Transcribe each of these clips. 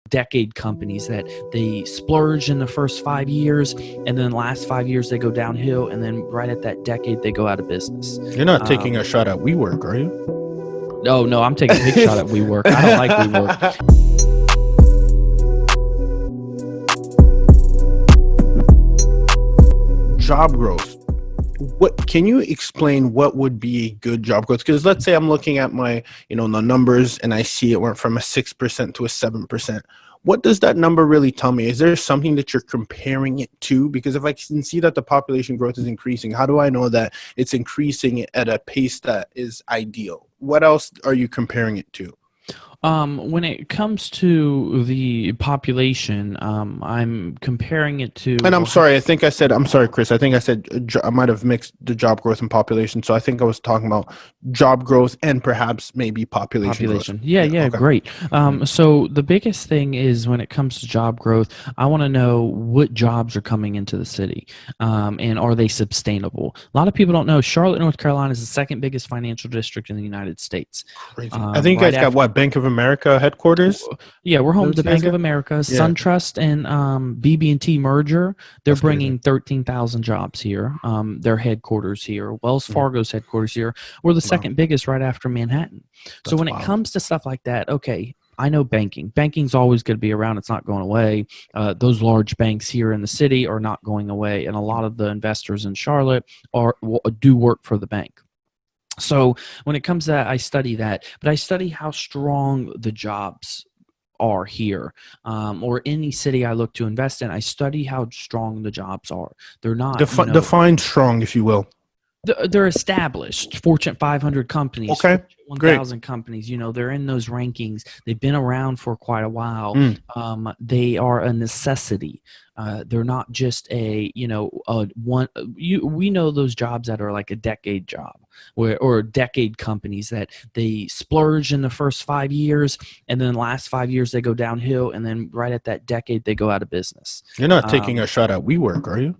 decade companies that they splurge in the first 5 years, and then the last 5 years they go downhill, and then right at that decade they go out of business. You're not taking a shot at WeWork, are you? No, I'm taking a big shot at WeWork. I don't like WeWork. Job growth. What can you explain what would be a good job growth? Because let's say I'm looking at my, the numbers and I see it went from a 6% to a 7%. What does that number really tell me? Is there something that you're comparing it to? Because if I can see that the population growth is increasing, how do I know that it's increasing at a pace that is ideal? What else are you comparing it to? When it comes to the population, I'm comparing it to. And I'm sorry, Chris. I think I said I might have mixed the job growth and population. So I think I was talking about job growth and perhaps maybe population growth. Yeah, okay. Great. Mm-hmm. So the biggest thing is when it comes to job growth, I want to know what jobs are coming into the city, and are they sustainable? A lot of people don't know Charlotte, North Carolina is the second biggest financial district in the United States. Crazy. I think you guys got what, Bank of America headquarters? Yeah, we're home to Bank of America, SunTrust, and BB&T merger. They're bringing 13,000 jobs here. Their headquarters here. Wells Fargo's headquarters here. We're the second biggest right after Manhattan. So when it comes to stuff like that, okay, I know banking's always going to be around. It's not going away. Those large banks here in the city are not going away, and a lot of the investors in Charlotte do work for the bank. So when it comes to that, I study that, but I study how strong the jobs are here, or any city I look to invest in. I study how strong the jobs are. They're not define strong, if you will. They're established Fortune 500 companies. Okay. 1,000 companies, they're in those rankings. They've been around for quite a while. They are a necessity. They're not just we know those jobs that are like a decade job or decade companies that they splurge in the first 5 years, and then the last 5 years they go downhill, and then right at that decade they go out of business. You're not taking a shot at WeWork, are you?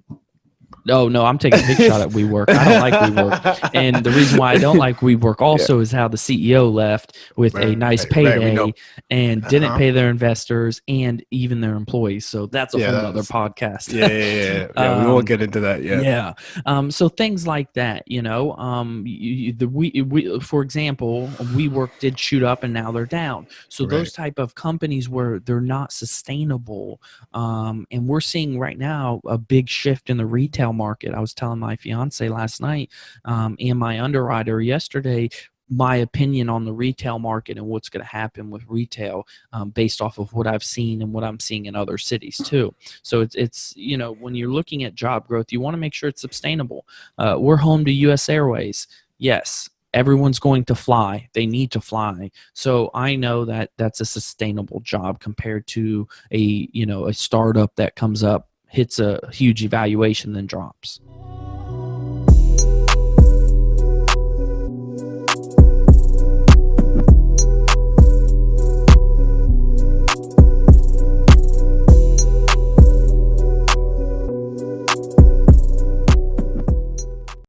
No, I'm taking a big shot at WeWork. I don't like WeWork. And the reason why I don't like WeWork also is how the CEO left with a nice payday and didn't pay their investors and even their employees. So that's a whole other podcast. Yeah, we won't get into that yet. Yeah. So things like that, for example, WeWork did shoot up and now they're down. So those type of companies where they're not sustainable, and we're seeing right now a big shift in the retail market. I was telling my fiance last night and my underwriter yesterday my opinion on the retail market and what's going to happen with retail based off of what I've seen and what I'm seeing in other cities too. So it's when you're looking at job growth, you want to make sure it's sustainable. We're home to U.S. Airways. Yes, everyone's going to fly. They need to fly. So I know that that's a sustainable job compared to a startup that comes up, hits a huge evaluation, then drops.